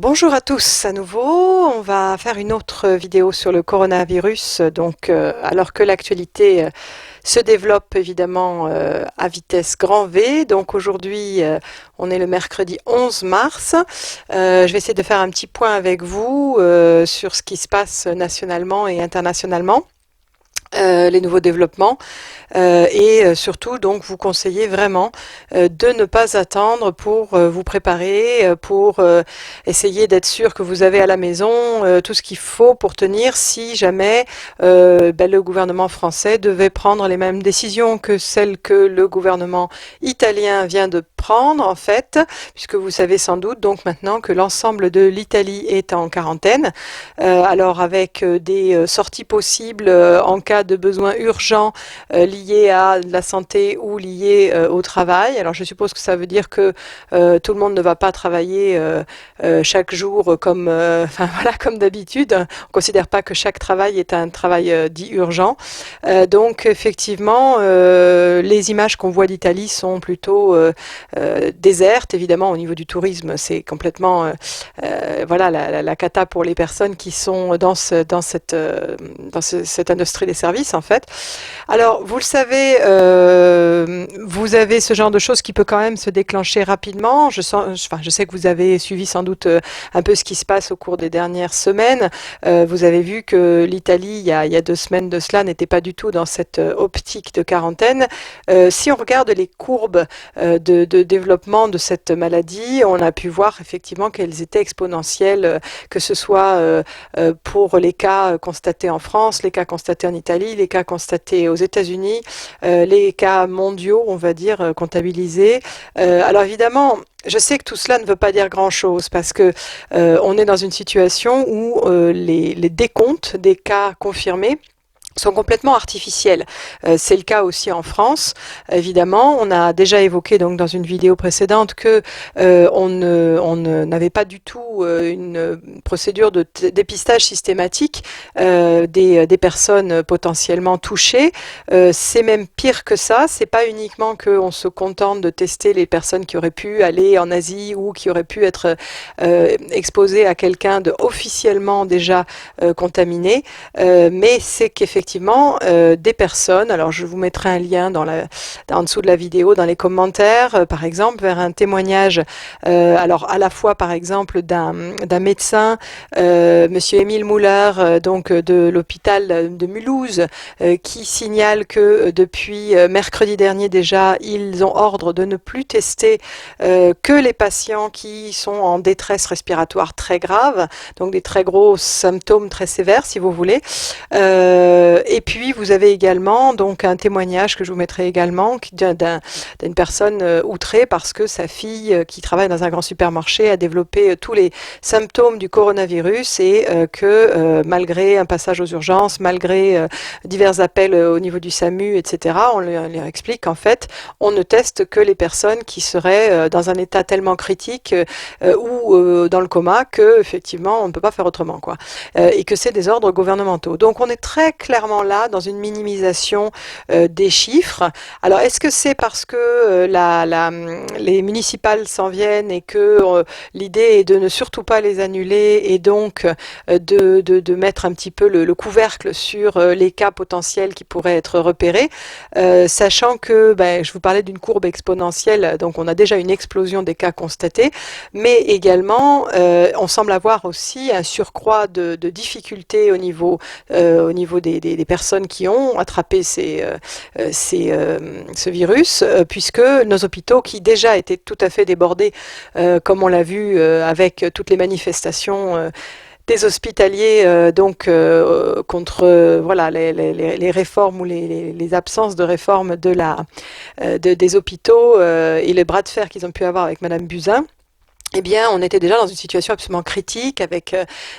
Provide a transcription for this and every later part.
Bonjour à tous à nouveau, on va faire une autre vidéo sur le coronavirus, alors que l'actualité se développe évidemment à vitesse grand V. Donc aujourd'hui on est le mercredi 11 mars. Je vais essayer de faire un petit point avec vous sur ce qui se passe nationalement et internationalement. Les nouveaux développements et surtout donc vous conseiller vraiment de ne pas attendre pour vous préparer, pour essayer d'être sûr que vous avez à la maison tout ce qu'il faut pour tenir si jamais le gouvernement français devait prendre les mêmes décisions que celles que le gouvernement italien vient de prendre en fait, puisque vous savez sans doute donc maintenant que l'ensemble de l'Italie est en quarantaine, alors avec des sorties possibles en cas de besoins urgents liés à la santé ou liés au travail. Alors je suppose que ça veut dire que tout le monde ne va pas travailler chaque jour comme, voilà, comme d'habitude. On ne considère pas que chaque travail est un travail dit urgent. Donc effectivement, les images qu'on voit d'Italie sont plutôt désertes. Évidemment, au niveau du tourisme, c'est complètement voilà, la cata pour les personnes qui sont dans cette industrie des services en fait. Alors, vous le savez, vous avez ce genre de choses qui peut quand même se déclencher rapidement. Je sais que vous avez suivi sans doute un peu ce qui se passe au cours des dernières semaines. Vous avez vu que l'Italie, il y a 2 semaines de cela, n'était pas du tout dans cette optique de quarantaine. Si on regarde les courbes de développement de cette maladie, on a pu voir effectivement qu'elles étaient exponentielles, que ce soit pour les cas constatés en France, les cas constatés en Italie, les cas constatés aux États-Unis, les cas mondiaux, on va dire, comptabilisés. Alors évidemment, je sais que tout cela ne veut pas dire grand-chose parce que on est dans une situation où les décomptes des cas confirmés sont complètement artificiels. C'est le cas aussi en France. Évidemment, on a déjà évoqué donc dans une vidéo précédente que on n'avait pas du tout une procédure de dépistage systématique des personnes potentiellement touchées. C'est même pire que ça. C'est pas uniquement qu'on se contente de tester les personnes qui auraient pu aller en Asie ou qui auraient pu être exposées à quelqu'un de officiellement déjà contaminé, mais c'est qu'effectivement des personnes, alors je vous mettrai un lien en dessous de la vidéo, dans les commentaires, par exemple, vers un témoignage, alors à la fois par exemple d'un médecin, Monsieur Émile Muller, donc de l'hôpital de Mulhouse, qui signale que depuis mercredi dernier déjà, ils ont ordre de ne plus tester que les patients qui sont en détresse respiratoire très grave, donc des très gros symptômes très sévères si vous voulez. Et puis vous avez également donc un témoignage que je vous mettrai également d'une personne outrée parce que sa fille qui travaille dans un grand supermarché a développé tous les symptômes du coronavirus et que malgré un passage aux urgences, malgré divers appels au niveau du SAMU, etc., on leur explique qu'en fait on ne teste que les personnes qui seraient dans un état tellement critique ou dans le coma que effectivement on ne peut pas faire autrement quoi, et que c'est des ordres gouvernementaux. Donc on est très clairement là dans une minimisation des chiffres. Alors est-ce que c'est parce que les municipales s'en viennent et que l'idée est de ne surtout pas les annuler et donc de mettre un petit peu le couvercle sur les cas potentiels qui pourraient être repérés, sachant que je vous parlais d'une courbe exponentielle, donc on a déjà une explosion des cas constatés, mais également on semble avoir aussi un surcroît de difficultés au niveau des personnes qui ont attrapé ce virus, puisque nos hôpitaux, qui déjà étaient tout à fait débordés, comme on l'a vu avec toutes les manifestations des hospitaliers contre voilà les réformes ou les absences de réforme des hôpitaux et les bras de fer qu'ils ont pu avoir avec Madame Buzyn. Eh bien, on était déjà dans une situation absolument critique avec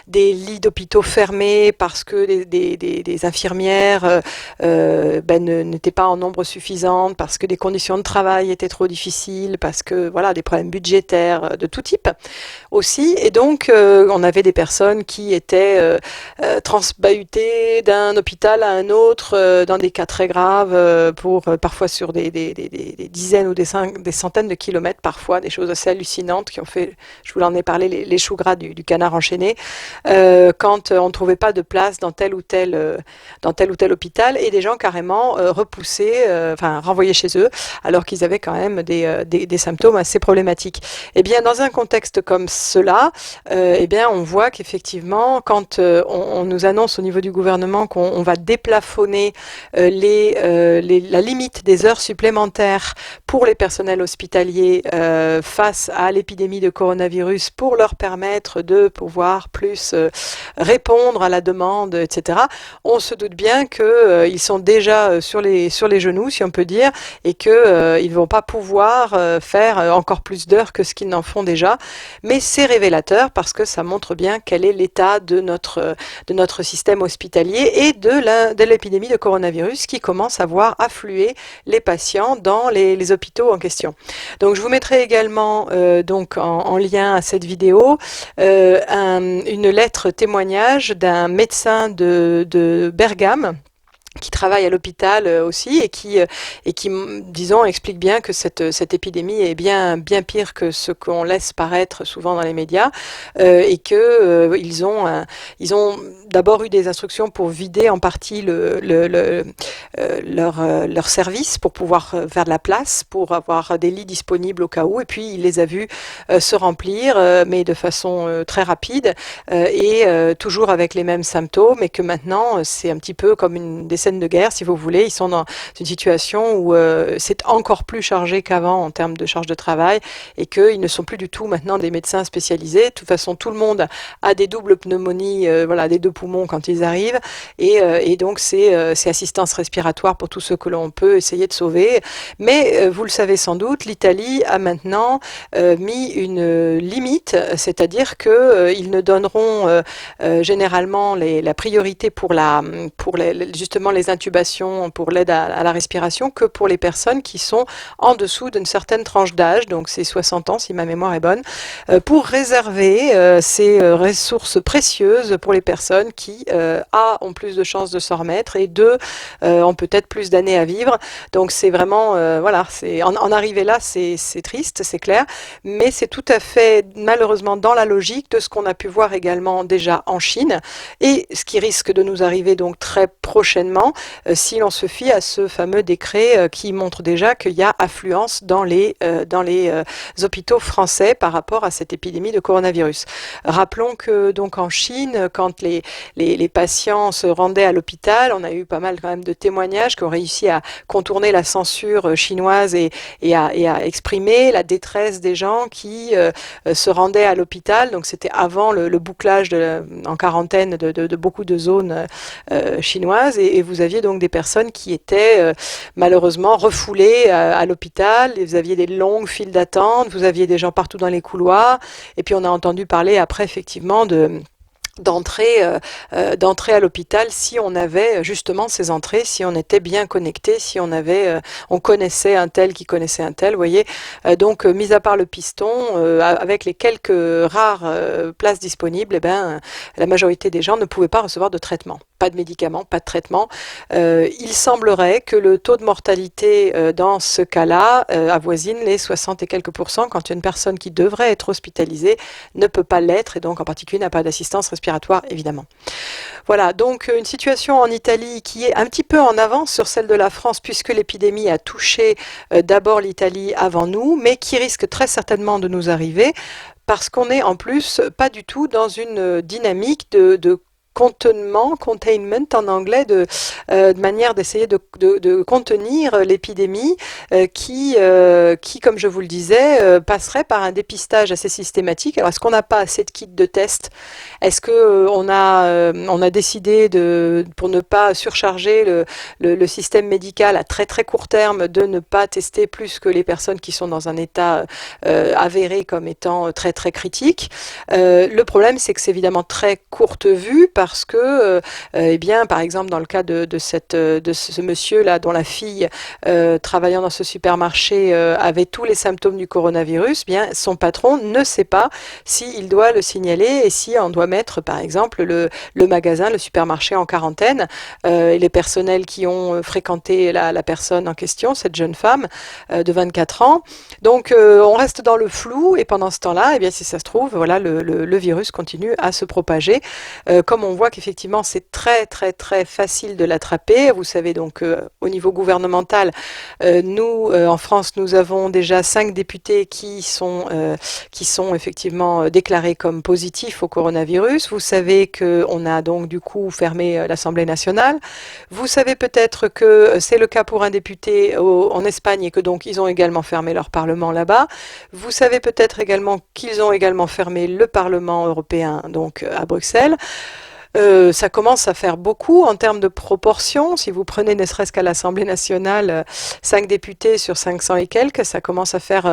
des lits d'hôpitaux fermés parce que des infirmières n'étaient pas en nombre suffisant, parce que les conditions de travail étaient trop difficiles, parce que voilà des problèmes budgétaires de tout type aussi. Et donc, on avait des personnes qui étaient transbahutées d'un hôpital à un autre dans des cas très graves, parfois sur des dizaines ou des centaines de kilomètres parfois, des choses assez hallucinantes qui ont fait je vous en ai parlé, les choux gras du canard enchaîné, quand on ne trouvait pas de place dans tel ou tel hôpital, et des gens carrément repoussés, enfin renvoyés chez eux, alors qu'ils avaient quand même des symptômes assez problématiques. Eh bien, dans un contexte comme cela, eh bien, on voit qu'effectivement, quand on nous annonce au niveau du gouvernement qu'on va déplafonner la limite des heures supplémentaires pour les personnels hospitaliers face à l'épidémie de coronavirus, pour leur permettre de pouvoir plus répondre à la demande, etc. On se doute bien qu'ils sont déjà sur les genoux, si on peut dire, et qu'ils ne vont pas pouvoir faire encore plus d'heures que ce qu'ils n'en font déjà. Mais c'est révélateur parce que ça montre bien quel est l'état de notre système hospitalier et de l'épidémie de coronavirus qui commence à voir affluer les patients dans les hôpitaux en question. Donc je vous mettrai également donc en lien à cette vidéo une lettre témoignage d'un médecin de Bergame qui travaille à l'hôpital aussi et qui disons explique bien que cette épidémie est bien pire que ce qu'on laisse paraître souvent dans les médias et que ils ont d'abord eu des instructions pour vider en partie leur service pour pouvoir faire de la place, pour avoir des lits disponibles au cas où, et puis il les a vus se remplir mais de façon très rapide et toujours avec les mêmes symptômes, et que maintenant c'est un petit peu comme des scènes de guerre, si vous voulez. Ils sont dans une situation où c'est encore plus chargé qu'avant en termes de charge de travail, et qu'ils ne sont plus du tout maintenant des médecins spécialisés. De toute façon, tout le monde a des doubles pneumonies, voilà, des deux poumons quand ils arrivent, et donc c'est assistance respiratoire pour tous ceux que l'on peut essayer de sauver. Mais vous le savez sans doute, l'Italie a maintenant mis une limite, c'est-à-dire qu'ils ne donneront généralement la priorité pour justement les intubations, pour l'aide à la respiration, que pour les personnes qui sont en dessous d'une certaine tranche d'âge, donc c'est 60 ans si ma mémoire est bonne, pour réserver ces ressources précieuses pour les personnes qui ont plus de chances de s'en remettre, et ont peut-être plus d'années à vivre. Donc c'est vraiment, voilà, en arriver là, c'est triste, c'est clair, mais c'est tout à fait malheureusement dans la logique de ce qu'on a pu voir également déjà en Chine, et ce qui risque de nous arriver donc très prochainement si l'on se fie à ce fameux décret qui montre déjà qu'il y a affluence dans les hôpitaux français par rapport à cette épidémie de coronavirus. Rappelons que donc en Chine, quand les patients se rendaient à l'hôpital, on a eu pas mal quand même de témoignages qui ont réussi à contourner la censure chinoise et à exprimer la détresse des gens qui se rendaient à l'hôpital. Donc c'était avant le bouclage en quarantaine de beaucoup de zones chinoises, et vous aviez donc des personnes qui étaient malheureusement refoulées à l'hôpital. Vous aviez des longues files d'attente, vous aviez des gens partout dans les couloirs, et puis on a entendu parler après effectivement d'entrer à l'hôpital si on avait justement ces entrées, si on était bien connecté, si on connaissait un tel qui connaissait un tel, vous voyez. Donc mis à part le piston, avec les quelques rares places disponibles, eh ben la majorité des gens ne pouvaient pas recevoir de traitement. Pas de médicaments, pas de traitement. Il semblerait que le taux de mortalité dans ce cas-là avoisine les 60 et quelques %, quand une personne qui devrait être hospitalisée ne peut pas l'être, et donc en particulier n'a pas d'assistance respiratoire, évidemment. Voilà, donc une situation en Italie qui est un petit peu en avance sur celle de la France, puisque l'épidémie a touché d'abord l'Italie avant nous, mais qui risque très certainement de nous arriver, parce qu'on n'est en plus pas du tout dans une dynamique de containment en anglais, de manière d'essayer de contenir l'épidémie qui, comme je vous le disais, passerait par un dépistage assez systématique. Alors, est-ce qu'on n'a pas assez de kits de test? Est-ce que on a décidé pour ne pas surcharger le système médical à très très court terme, de ne pas tester plus que les personnes qui sont dans un état avéré comme étant très très critique? Le problème, c'est que c'est évidemment très courte vue, parce que, eh bien, par exemple, dans le cas de ce monsieur-là, dont la fille, travaillant dans ce supermarché, avait tous les symptômes du coronavirus, bien, son patron ne sait pas s'il doit le signaler et si on doit mettre, par exemple, le magasin, le supermarché en quarantaine, et les personnels qui ont fréquenté la personne en question, cette jeune femme de 24 ans. Donc, on reste dans le flou et pendant ce temps-là, eh bien, si ça se trouve, voilà, le virus continue à se propager. Comme on voit qu'effectivement, c'est très, très, très facile de l'attraper. Vous savez donc, au niveau gouvernemental, nous, en France, nous avons déjà 5 députés qui sont effectivement déclarés comme positifs au coronavirus. Vous savez qu'on a donc du coup fermé l'Assemblée nationale. Vous savez peut-être que c'est le cas pour un député en Espagne et que donc ils ont également fermé leur parlement là-bas. Vous savez peut-être également qu'ils ont également fermé le Parlement européen, donc à Bruxelles. Ça commence à faire beaucoup en termes de proportion. Si vous prenez ne serait-ce qu'à l'Assemblée nationale, 5 députés sur 500 et quelques, ça commence à faire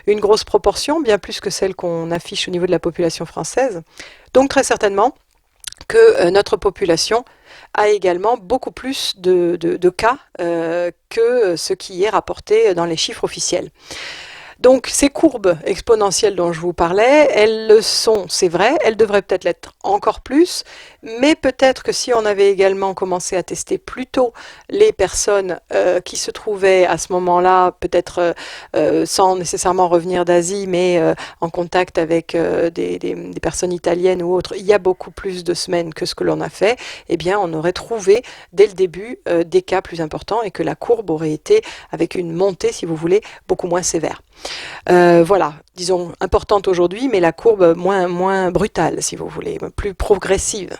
une grosse proportion, bien plus que celle qu'on affiche au niveau de la population française. Donc très certainement que notre population a également beaucoup plus de cas que ce qui est rapporté dans les chiffres officiels. Donc ces courbes exponentielles dont je vous parlais, elles le sont, c'est vrai, elles devraient peut-être l'être encore plus, mais peut-être que si on avait également commencé à tester plus tôt les personnes qui se trouvaient à ce moment-là, peut-être sans nécessairement revenir d'Asie, mais en contact avec des personnes italiennes ou autres, il y a beaucoup plus de semaines que ce que l'on a fait, eh bien on aurait trouvé dès le début des cas plus importants et que la courbe aurait été avec une montée, si vous voulez, beaucoup moins sévère. Voilà, disons importante aujourd'hui, mais la courbe moins brutale, si vous voulez, plus progressive.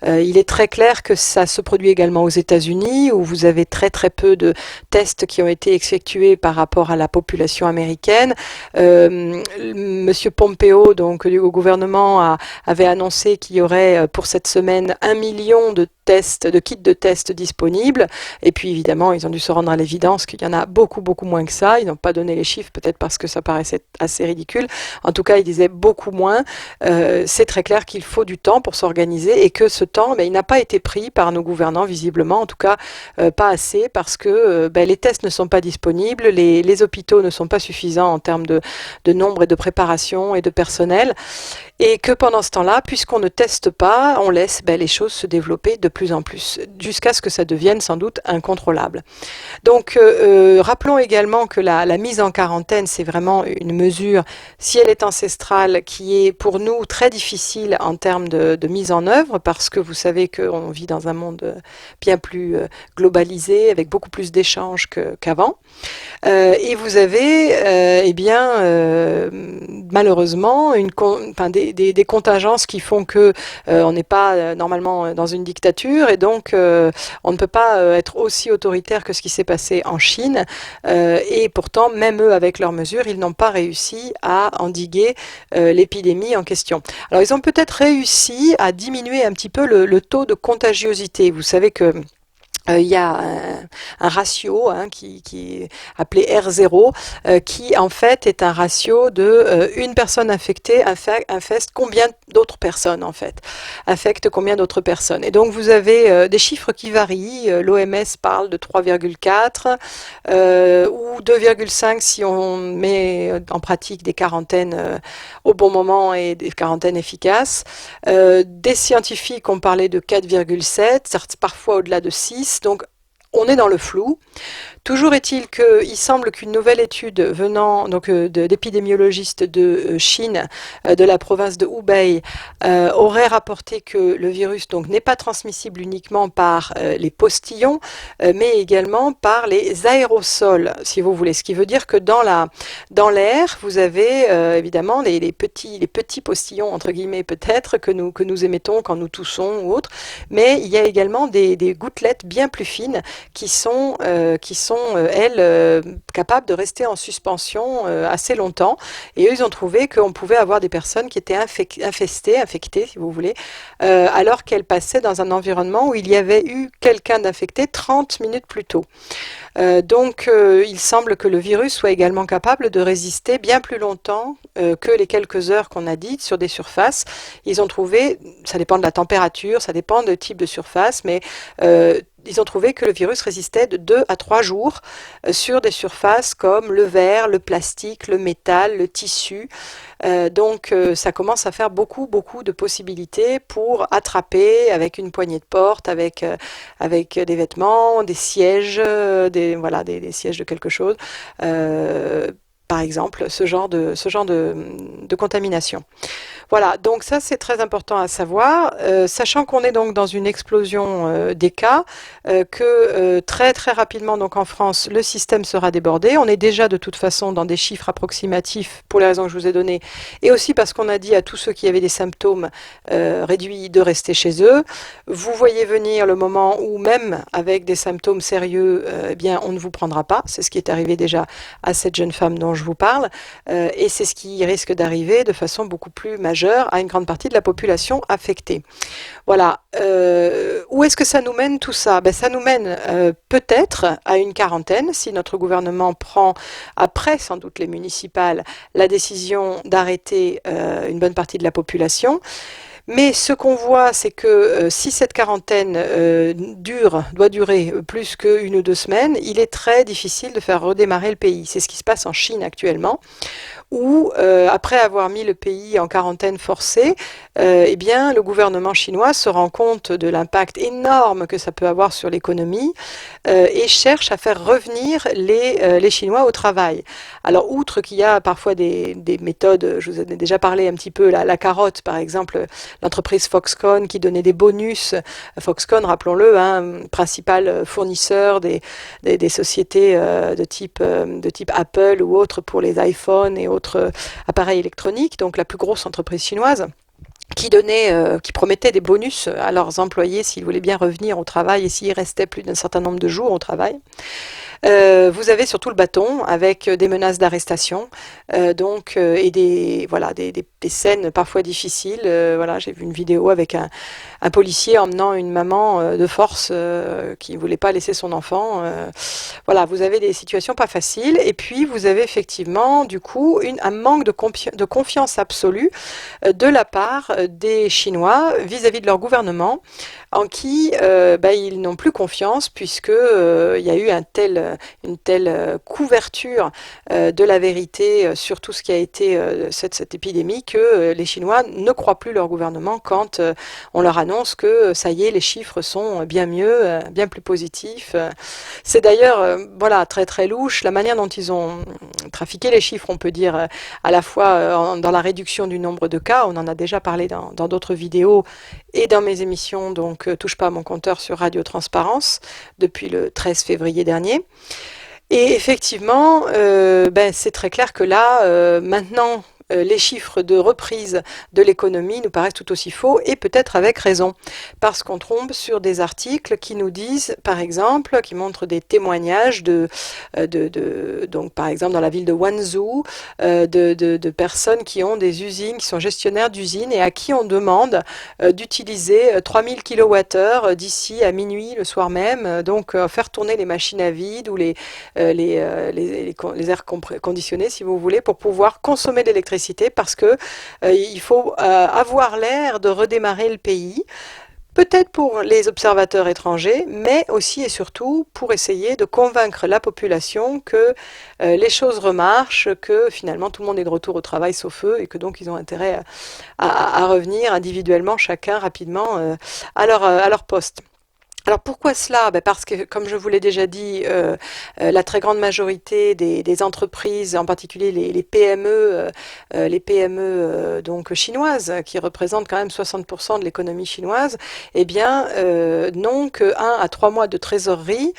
Il est très clair que ça se produit également aux États-Unis, où vous avez très très peu de tests qui ont été effectués par rapport à la population américaine. Monsieur Pompeo, donc au gouvernement, avait annoncé qu'il y aurait pour cette semaine 1 million de tests, de kits de tests disponibles. Et puis évidemment, ils ont dû se rendre à l'évidence qu'il y en a beaucoup moins que ça. Ils n'ont pas donné les chiffres, peut-être parce que ça paraissait assez ridicule. En tout cas, ils disaient beaucoup moins. C'est très clair qu'il faut du temps pour s'organiser et que ce temps, il n'a pas été pris par nos gouvernants visiblement, en tout cas pas assez, parce que les tests ne sont pas disponibles, les hôpitaux ne sont pas suffisants en termes de nombre et de préparation et de personnel. Et que pendant ce temps-là, puisqu'on ne teste pas, on laisse les choses se développer de plus en plus, jusqu'à ce que ça devienne sans doute incontrôlable. Donc, rappelons également que la mise en quarantaine, c'est vraiment une mesure, si elle est ancestrale, qui est pour nous très difficile en termes de mise en œuvre, parce que vous savez qu'on vit dans un monde bien plus globalisé, avec beaucoup plus d'échanges qu'avant. Et vous avez, malheureusement, des contingences qui font que on n'est pas normalement dans une dictature et donc on ne peut pas être aussi autoritaire que ce qui s'est passé en Chine et pourtant même eux avec leurs mesures ils n'ont pas réussi à endiguer l'épidémie en question. Alors ils ont peut-être réussi à diminuer un petit peu le taux de contagiosité. Vous savez que il y a un ratio qui est appelé R0 qui en fait est un ratio de une personne infectée infecte combien d'autres personnes en fait, infecte combien d'autres personnes. Et donc vous avez des chiffres qui varient, l'OMS parle de 3,4 ou 2,5 si on met en pratique des quarantaines au bon moment et des quarantaines efficaces. Des scientifiques ont parlé de 4,7, parfois au-delà de 6. Donc, on est dans le flou. Toujours est-il qu'il semble qu'une nouvelle étude venant donc d'épidémiologistes de Chine, de la province de Hubei, aurait rapporté que le virus donc n'est pas transmissible uniquement par les postillons, mais également par les aérosols, si vous voulez. Ce qui veut dire que dans l'air, vous avez évidemment les petits postillons entre guillemets peut-être que nous émettons quand nous toussons ou autre, mais il y a également des gouttelettes bien plus fines elles, capables de rester en suspension assez longtemps. Et eux, ils ont trouvé qu'on pouvait avoir des personnes qui étaient infectées, si vous voulez, alors qu'elles passaient dans un environnement où il y avait eu quelqu'un d'infecté 30 minutes plus tôt. Il semble que le virus soit également capable de résister bien plus longtemps que les quelques heures qu'on a dites sur des surfaces. Ils ont trouvé, ça dépend de la température, ça dépend du type de surface, mais ils ont trouvé que le virus résistait de 2 à 3 jours sur des surfaces comme le verre, le plastique, le métal, le tissu. Ça commence à faire beaucoup de possibilités pour attraper avec une poignée de porte, avec des vêtements, des sièges, des sièges de quelque chose. Par exemple, ce genre de contamination. Voilà, donc ça c'est très important à savoir, sachant qu'on est donc dans une explosion des cas, que très rapidement donc en France le système sera débordé. On est déjà de toute façon dans des chiffres approximatifs pour les raisons que je vous ai données, et aussi parce qu'on a dit à tous ceux qui avaient des symptômes réduits de rester chez eux. Vous voyez venir le moment où même avec des symptômes sérieux, eh bien on ne vous prendra pas. C'est ce qui est arrivé déjà à cette jeune femme dont je vous parle, et c'est ce qui risque d'arriver de façon beaucoup plus majeure à une grande partie de la population affectée. Voilà. Où est-ce que ça nous mène tout ça? Ça nous mène peut-être à une quarantaine, si notre gouvernement prend, après sans doute les municipales, la décision d'arrêter une bonne partie de la population. Mais ce qu'on voit, c'est que si cette quarantaine doit durer plus qu'une ou 2 semaines, il est très difficile de faire redémarrer le pays. C'est ce qui se passe en Chine actuellement, où, après avoir mis le pays en quarantaine forcée, eh bien, le gouvernement chinois se rend compte de l'impact énorme que ça peut avoir sur l'économie et cherche à faire revenir les Chinois au travail. Alors, outre qu'il y a parfois des méthodes, je vous en ai déjà parlé un petit peu, la carotte, par exemple, l'entreprise Foxconn qui donnait des bonus. Foxconn, rappelons-le, principal fournisseur des sociétés de type Apple ou autres pour les iPhones et autres appareils électroniques, donc la plus grosse entreprise chinoise, qui promettait des bonus à leurs employés s'ils voulaient bien revenir au travail et s'ils restaient plus d'un certain nombre de jours au travail. Vous avez surtout le bâton avec des menaces d'arrestation, et des scènes parfois difficiles. J'ai vu une vidéo avec un policier emmenant une maman de force qui ne voulait pas laisser son enfant. Vous avez des situations pas faciles, et puis vous avez effectivement du coup un manque de confiance absolue de la part des Chinois vis-à-vis de leur gouvernement, en qui ils n'ont plus confiance, puisque il y a eu une telle couverture de la vérité sur tout ce qui a été cette épidémie, que les Chinois ne croient plus leur gouvernement quand on leur annonce que ça y est, les chiffres sont bien mieux, bien plus positifs. C'est d'ailleurs très louche la manière dont ils ont trafiqué les chiffres, on peut dire, à la fois dans la réduction du nombre de cas. On en a déjà parlé dans d'autres vidéos et dans mes émissions, donc Touche pas à mon compteur sur Radio Transparence depuis le 13 février dernier. Et effectivement, c'est très clair que là, maintenant, les chiffres de reprise de l'économie nous paraissent tout aussi faux, et peut-être avec raison, parce qu'on tombe sur des articles qui nous disent, par exemple, qui montrent des témoignages donc par exemple dans la ville de Wanzhou, de personnes qui ont des usines, qui sont gestionnaires d'usines, et à qui on demande d'utiliser 3000 kWh d'ici à minuit le soir même, donc faire tourner les machines à vide ou les airs conditionnés, si vous voulez, pour pouvoir consommer de l'électricité, parce que il faut avoir l'air de redémarrer le pays, peut-être pour les observateurs étrangers, mais aussi et surtout pour essayer de convaincre la population que les choses remarchent, que finalement tout le monde est de retour au travail sauf eux, et que donc ils ont intérêt à revenir individuellement, chacun rapidement à leur poste. Alors pourquoi cela? Parce que, comme je vous l'ai déjà dit, la très grande majorité des entreprises, en particulier les PME, donc chinoises, qui représentent quand même 60% de l'économie chinoise, n'ont que 1 à 3 mois de trésorerie,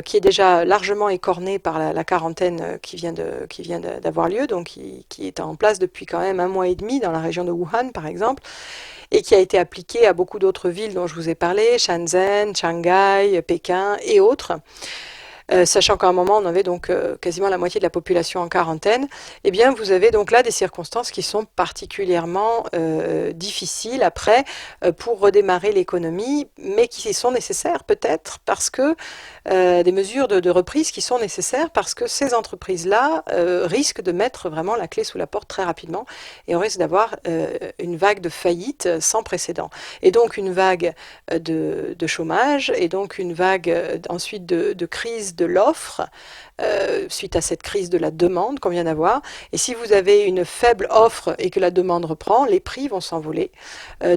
qui est déjà largement écornée par la quarantaine qui vient d'avoir lieu, donc qui est en place depuis quand même 1 mois et demi dans la région de Wuhan, par exemple, et qui a été appliqué à beaucoup d'autres villes dont je vous ai parlé, Shenzhen, Shanghai, Pékin et autres. Sachant qu'à un moment on avait donc quasiment la moitié de la population en quarantaine, eh bien vous avez donc là des circonstances qui sont particulièrement difficiles après pour redémarrer l'économie, mais qui sont nécessaires peut-être parce que des mesures de reprise qui sont nécessaires parce que ces entreprises-là risquent de mettre vraiment la clé sous la porte très rapidement et on risque d'avoir une vague de faillite sans précédent. Et donc une vague de chômage et donc une vague ensuite de crise de l'offre suite à cette crise de la demande qu'on vient d'avoir. Et si vous avez une faible offre et que la demande reprend, les prix vont s'envoler.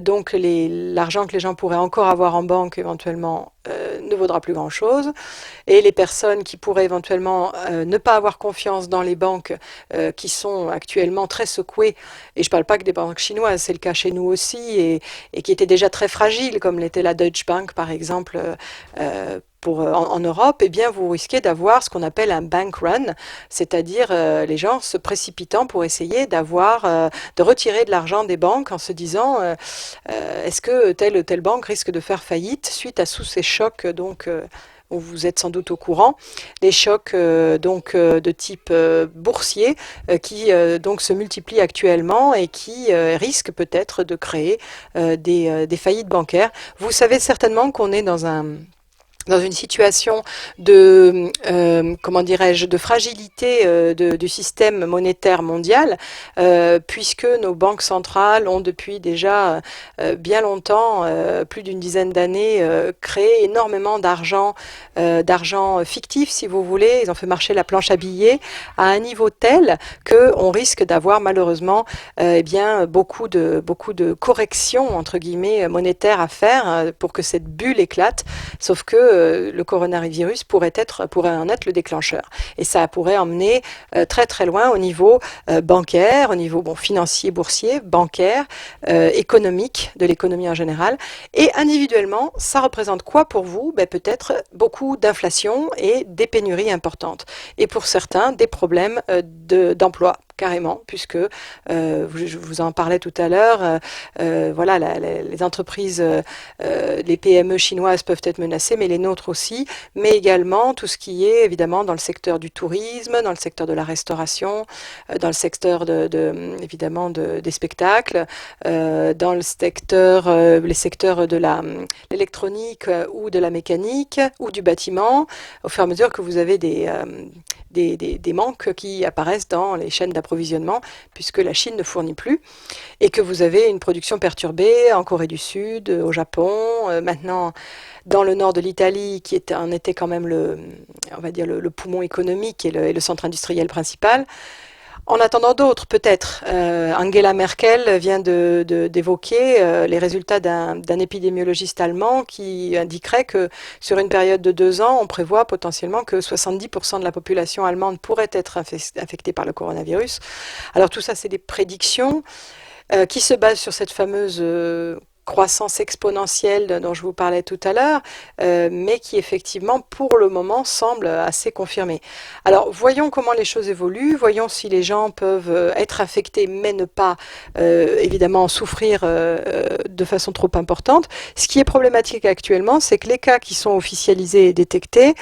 Donc l'argent que les gens pourraient encore avoir en banque éventuellement ne vaudra plus grand-chose. Et les personnes qui pourraient éventuellement ne pas avoir confiance dans les banques qui sont actuellement très secouées, et je ne parle pas que des banques chinoises, c'est le cas chez nous aussi, et qui étaient déjà très fragiles, comme l'était la Deutsche Bank par exemple, en Europe, eh bien, vous risquez d'avoir ce qu'on appelle un bank run, c'est-à-dire les gens se précipitant pour essayer de retirer de l'argent des banques en se disant est-ce que telle ou telle banque risque de faire faillite suite à tous ces chocs donc vous êtes sans doute au courant, les chocs de type boursier qui donc se multiplient actuellement et qui risquent peut-être de créer des faillites bancaires. Vous savez certainement qu'on est dans une situation de comment dirais-je, de fragilité du système monétaire mondial, puisque nos banques centrales ont depuis déjà bien longtemps, plus d'une dizaine d'années, créé énormément d'argent fictif, si vous voulez. Ils ont fait marcher la planche à billets à un niveau tel qu'on risque d'avoir malheureusement eh bien beaucoup de corrections entre guillemets monétaires à faire pour que cette bulle éclate. Sauf que le coronavirus pourrait en être le déclencheur. Et ça pourrait emmener très très loin au niveau bancaire, au niveau financier, boursier, bancaire, économique, de l'économie en général. Et individuellement, ça représente quoi pour vous? Peut-être beaucoup d'inflation et des pénuries importantes. Et pour certains, des problèmes d'emploi. Carrément, puisque je vous en parlais tout à l'heure, voilà, les entreprises, les PME chinoises peuvent être menacées, mais les nôtres aussi, mais également tout ce qui est évidemment dans le secteur du tourisme, dans le secteur de la restauration, dans le secteur évidemment des spectacles, dans le secteur, les secteurs de l'électronique ou de la mécanique ou du bâtiment, au fur et à mesure que vous avez des manques qui apparaissent dans les chaînes d'approvisionnement puisque la Chine ne fournit plus et que vous avez une production perturbée en Corée du Sud, au Japon, maintenant dans le nord de l'Italie qui en était quand même on va dire le poumon économique et le centre industriel principal. En attendant d'autres, peut-être. Angela Merkel vient d'évoquer les résultats d'un épidémiologiste allemand qui indiquerait que sur une période de 2 ans, on prévoit potentiellement que 70% de la population allemande pourrait être infectée par le coronavirus. Alors tout ça, c'est des prédictions qui se basent sur cette fameuse croissance exponentielle dont je vous parlais tout à l'heure, mais qui effectivement pour le moment semble assez confirmée. Alors voyons comment les choses évoluent, voyons si les gens peuvent être affectés mais ne pas évidemment souffrir de façon trop importante. Ce qui est problématique actuellement, c'est que les cas qui sont officialisés et détectés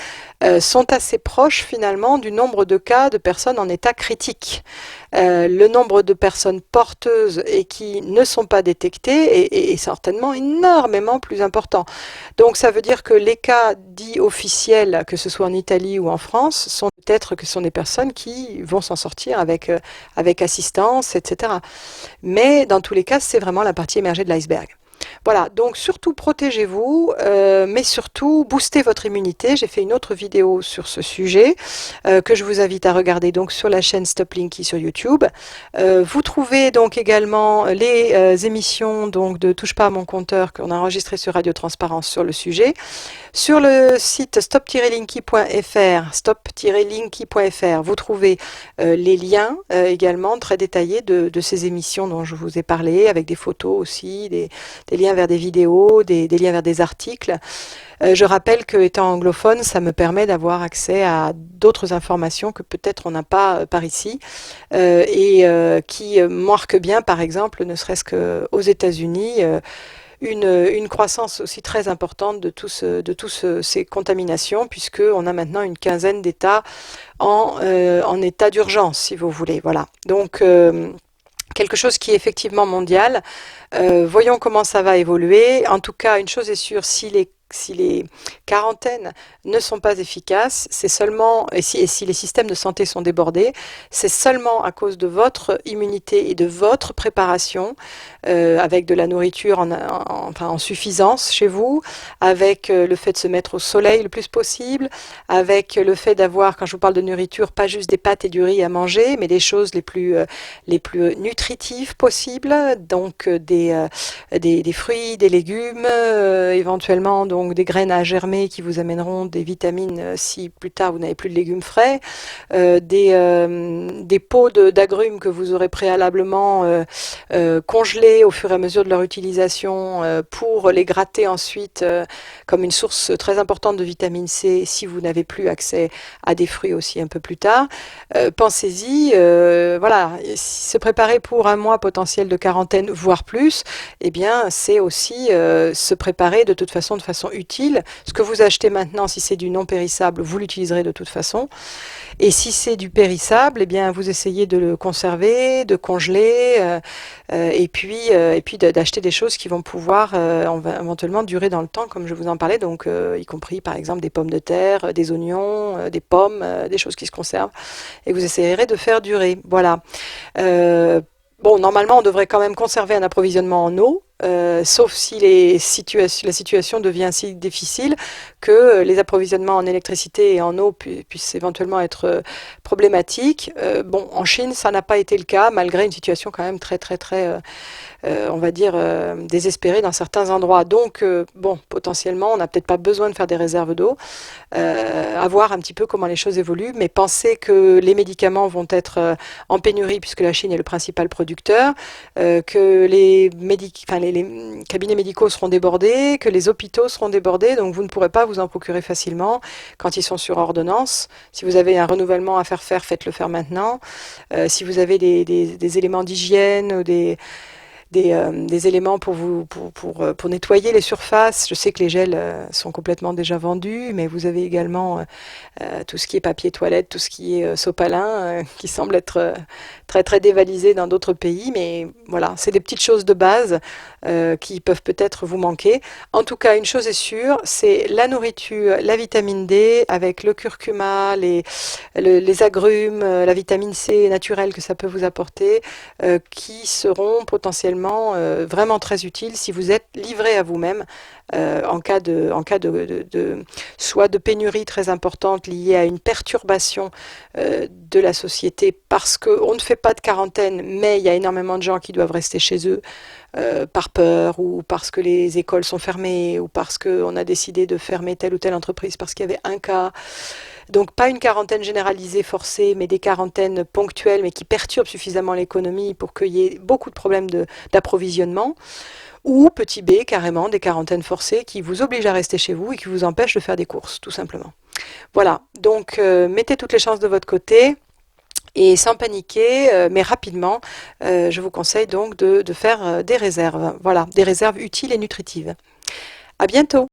sont assez proches finalement du nombre de cas de personnes en état critique. Le nombre de personnes porteuses et qui ne sont pas détectées est certainement énormément plus important. Donc ça veut dire que les cas dits officiels, que ce soit en Italie ou en France, sont peut-être que ce sont des personnes qui vont s'en sortir avec assistance, etc. Mais dans tous les cas, c'est vraiment la partie émergée de l'iceberg. Voilà, donc surtout protégez-vous, mais surtout boostez votre immunité. J'ai fait une autre vidéo sur ce sujet que je vous invite à regarder donc sur la chaîne Stop Linky sur YouTube. Vous trouvez donc également les émissions donc de Touche pas à mon compteur qu'on a enregistrées sur Radio Transparence sur le sujet. Sur le site stop-linky.fr, vous trouvez les liens également très détaillés de ces émissions dont je vous ai parlé, avec des photos aussi, des liens vers des vidéos, des liens vers des articles. Je rappelle que étant anglophone, ça me permet d'avoir accès à d'autres informations que peut-être on n'a pas par ici et qui marquent bien, par exemple, ne serait-ce qu'aux États-Unis, une croissance aussi très importante de ces contaminations, puisqu'on a maintenant une quinzaine d'États en état d'urgence, si vous voulez. Voilà. Donc, quelque chose qui est effectivement mondial. Voyons comment ça va évoluer. En tout cas, une chose est sûre, si les quarantaines ne sont pas efficaces, c'est seulement, et si les systèmes de santé sont débordés, c'est seulement à cause de votre immunité et de votre préparation, avec de la nourriture enfin, en suffisance chez vous, avec le fait de se mettre au soleil le plus possible, avec le fait d'avoir, quand je vous parle de nourriture, pas juste des pâtes et du riz à manger, mais des choses les plus nutritives possibles, donc des fruits, des légumes, éventuellement donc des graines à germer qui vous amèneront des vitamines si plus tard vous n'avez plus de légumes frais, des pots d'agrumes que vous aurez préalablement congelés au fur et à mesure de leur utilisation pour les gratter ensuite comme une source très importante de vitamine C si vous n'avez plus accès à des fruits aussi un peu plus tard. Pensez-y, voilà, se préparer pour un mois potentiel de quarantaine, voire plus, eh bien, c'est aussi se préparer de toute façon, de façon utile. Ce que vous achetez maintenant, si c'est du non périssable, vous l'utiliserez de toute façon. Et si c'est du périssable, eh bien, vous essayez de le conserver, de congeler, et puis d'acheter des choses qui vont pouvoir éventuellement durer dans le temps, comme je vous en parlais, donc y compris par exemple des pommes de terre, des oignons, des pommes, des choses qui se conservent, et que vous essayerez de faire durer. Voilà. Bon, normalement, on devrait quand même conserver un approvisionnement en eau, sauf si la situation devient si difficile que les approvisionnements en électricité et en eau puissent éventuellement être problématiques. Bon, en Chine, ça n'a pas été le cas, malgré une situation quand même très, on va dire, désespérée dans certains endroits. Donc, bon, potentiellement, on n'a peut-être pas besoin de faire des réserves d'eau, à voir un petit peu comment les choses évoluent, mais pensez que les médicaments vont être en pénurie, puisque la Chine est le principal producteur, que les cabinets médicaux seront débordés, que les hôpitaux seront débordés, donc vous ne pourrez pas vous en procurer facilement quand ils sont sur ordonnance. Si vous avez un renouvellement à faire, faites-le faire maintenant. Si vous avez des éléments d'hygiène ou des éléments pour nettoyer les surfaces. Je sais que les gels sont complètement déjà vendus, mais vous avez également tout ce qui est papier toilette, tout ce qui est sopalin, qui semble être très dévalisé dans d'autres pays. Mais voilà, c'est des petites choses de base qui peuvent peut-être vous manquer. En tout cas, une chose est sûre, c'est la nourriture, la vitamine D, avec le curcuma, les agrumes, la vitamine C naturelle que ça peut vous apporter, qui seront potentiellement vraiment très utiles si vous êtes livré à vous-même en cas soit de pénurie très importante liée à une perturbation de la société parce qu'on ne fait pas de quarantaine, mais il y a énormément de gens qui doivent rester chez eux par peur ou parce que les écoles sont fermées ou parce qu'on a décidé de fermer telle ou telle entreprise parce qu'il y avait un cas. Donc pas une quarantaine généralisée forcée, mais des quarantaines ponctuelles, mais qui perturbent suffisamment l'économie pour qu'il y ait beaucoup de problèmes d'approvisionnement. Ou petit b, carrément, des quarantaines forcées qui vous obligent à rester chez vous et qui vous empêchent de faire des courses, tout simplement. Voilà, donc mettez toutes les chances de votre côté. Et sans paniquer, mais rapidement, je vous conseille donc de faire des réserves. Voilà, des réserves utiles et nutritives. À bientôt!